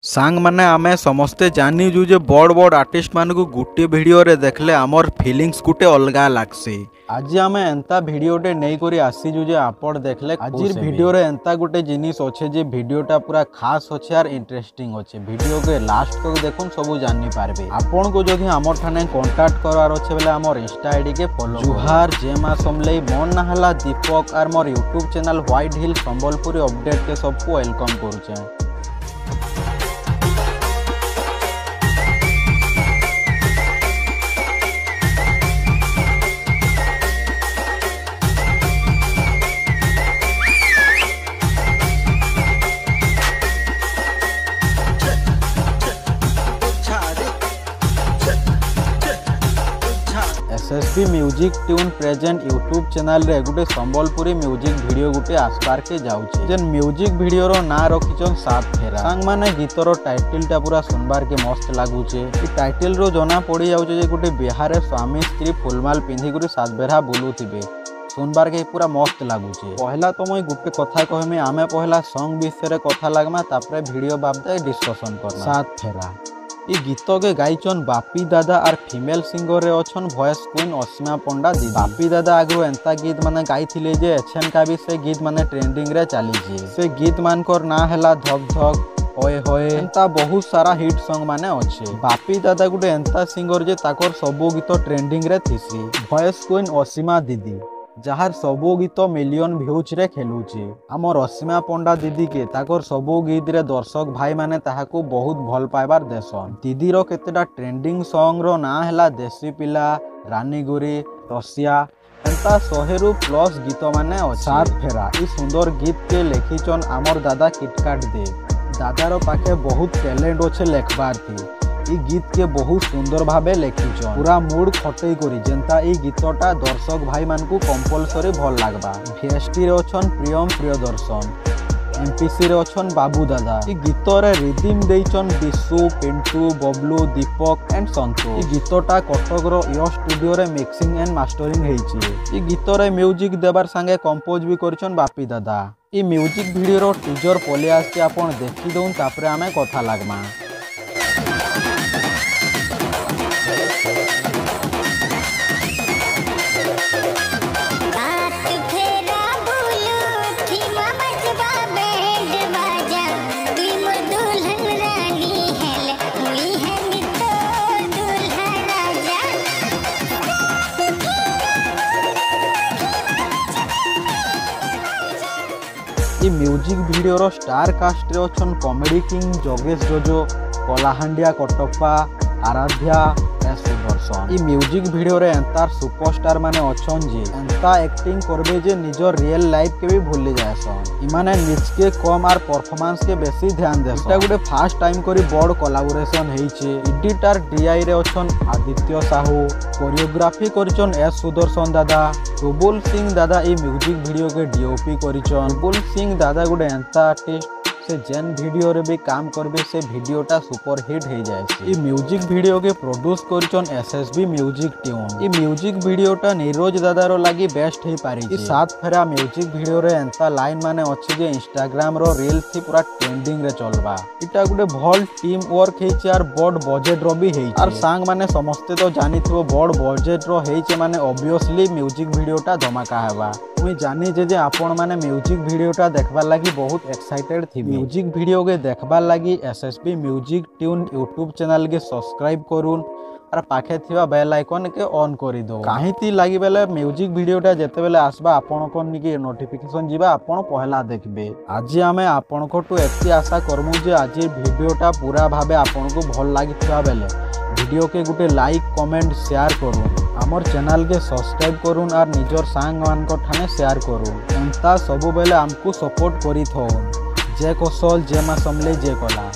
सांग माने आमे समस्ते जानिजु जे बड़ बड़ आर्टिस्ट मानकु गुटे वीडियो रे देखले आमर फीलिंग्स गुटे अलगा लागसी। आज आमे एंता वीडियोटे नै करी आसीजु जे आपण देखले आजिर वीडियो रे एंता गुटे जिनिस अछि जे वीडियोटा पूरा खास अछि आर इंटरेस्टिंग अछि। वीडियो के लास्ट तक देखुन सबु जानि पारबे। आपण को जदि आमर ठाने कांटेक्ट करार अछि बेले आमर इंस्टा आईडी के फॉलो जुहार जय मां समलेई मन नहला दीपक आर मोर YouTube channel white hill Sambalpuri update के सबको वेलकम करूछे। SSB music tune present YouTube channel रे गुटे संबलपुरी म्यूजिक वीडियो गुटे आसबार के जाउछे। जेन म्यूजिक वीडियो रो ना रखिछन सात फेरा। सांग माने गीतर टाइटल टा पूरा सुनबार के मस्त लागुछे। ई टाइटल रो जना पड़ी जाउछे जे गुटे बिहार स्वामी स्त्री फुलमाल पिंधी गुरी सात बेरा बुलुथिबे। सुनबार के पूरा मस्त लागुछे। पहला तो मैं गुटे कथा कहमे आमे पहला सॉन्ग विषय रे कथा लागमा तापरे वीडियो बाबदे डिस्कशन करना। सात फेरा ई गीत के गाइचन बापी दादा आर फीमेल सिंगर रे अछन वॉइस क्वीन असीमा पंडा दी। बापी दादा आगु एंता गीत माने गाइथिले जे एछन का भी से गीत माने ट्रेंडिंग रे चली जे। से गीत मानकर ना हैला धक धक होए होए एंता बहुत सारा हिट सॉन्ग माने अच्छे। बापी दादा गुटे एंता सिंगर जे ताकर सबो गीत ट्रेंडिंग रे थिसी। वॉइस क्वीन असीमा दीदी जहार सबो गीत मिलियन व्यूज रे खेलुचे। आमर असीमा पंडा दीदी के ताकर सबो गीत रे दर्शक भाई माने ताहाको बहुत भल पाइबार देसन। दीदी रो केतेटा ट्रेंडिंग सॉन्ग रो ना हैला देसी पिला रानी गुरी रसिया एंता 100 प्लस गीत माने अछि। सात फेरा ई सुंदर गीत के लेखिचन आमर दादा किटकाट दे। दादार पाखे बहुत टैलेंट अच्छे लेखबार थी। ई गीत के बहुत सुंदर भाबे लेखिचन पूरा मूड खटई करी जेंता ई गीतटा दर्शक भाई मानकु कंपलसरी भल लागबा। वीएसटी रे अछन प्रियम प्रियदर्शन एमपीसी रे अछन बाबू दादा। ई गीत रे रिदम देइचन बिसु पिंटू बबलू दीपक एंड संतो। ई गीतटा कटक रो यो स्टूडियो रे मिक्सिंग एंड मास्टरिंग हेइची। ई गीत रे म्यूजिक देबार संगे कंपोज भी करछन बापी दादा। ई म्यूजिक वीडियो रो टीजर पले आसी आपण देखि दउन तापरे आमे कथा लागमा। ई म्यूजिक वीडियो रो स्टार कास्ट रे अछन कॉमेडी किंग जोगेश जोजो कलाहांडिया कटप्पा आराध्या एस सुदर्शन। ई म्यूजिक वीडियो रे एंतार सुपरस्टार माने अछन जे एंता एक्टिंग करबे जे निजर रियल लाइफ के भी भूल जायसन। ई माने निज के कम आर परफॉर्मेंस के बेसी ध्यान देसन। एटा गुटे फर्स्ट टाइम करी बड़ कोलैबोरेशन हेइचे। एडिटर डीआई रे अछन आदित्य साहू कोरियोग्राफी करछन एस सुदर्शन दादा। रुबुल सिंह दादा ई म्यूजिक वीडियो के डीओपी करिछन। रुबुल सिंह दादा गुटे एंता आर्टिस्ट से जेन वीडियो रे भी काम करबे से वीडियोटा सुपर हिट हो जाए। ई म्यूजिक वीडियो के प्रोड्यूस करछन एसएसबी म्यूजिक ट्यून। ई म्यूजिक वीडियोटा नीरज दादा रो लागि बेस्ट हे पारी। ई सात फेरा म्यूजिक वीडियो रे एंता लाइन माने अछि जे इंस्टाग्राम रो रील थी पूरा ट्रेंडिंग रे चलबा। इटा गुटे भल टीम वर्क हेइचे आर बड़ बजेट रो भी हेइचे। आर सांग माने समस्ते तो जानिथिबो बड़ बजेट रो हेइचे माने ऑब्वियसली म्यूजिक वीडियोटा धमाका हेबा। मुई जानी जे आपण माने म्यूजिक वीडियोटा देखबार लागि बहुत एक्साइटेड थी। म्यूजिक वीडियो के देखबार लागि SSB music tune YouTube channel के सब्सक्राइब करून और पाखे थिबा बेल आइकन के ऑन करी दो। काहिती लागि बेले म्यूजिक वीडियोटा जेते बेले आसबा आपण कोन निके नोटिफिकेशन जिबा आपण पहला देखबे। आज आमे आपण कोटू एति आशा करमु जे आज वीडियोटा पूरा भाबे आपण को भल लागिथिबा बेले वीडियो के गुटे लाइक कमेंट शेयर करूँ आमर चैनल के सब्सक्राइब करूँ और निजर सांग मान को ठाने शेयर करूँ। एंता सबु बेले आमको सपोर्ट करी थौन। जय कौशल जय मां समलेई जय कला।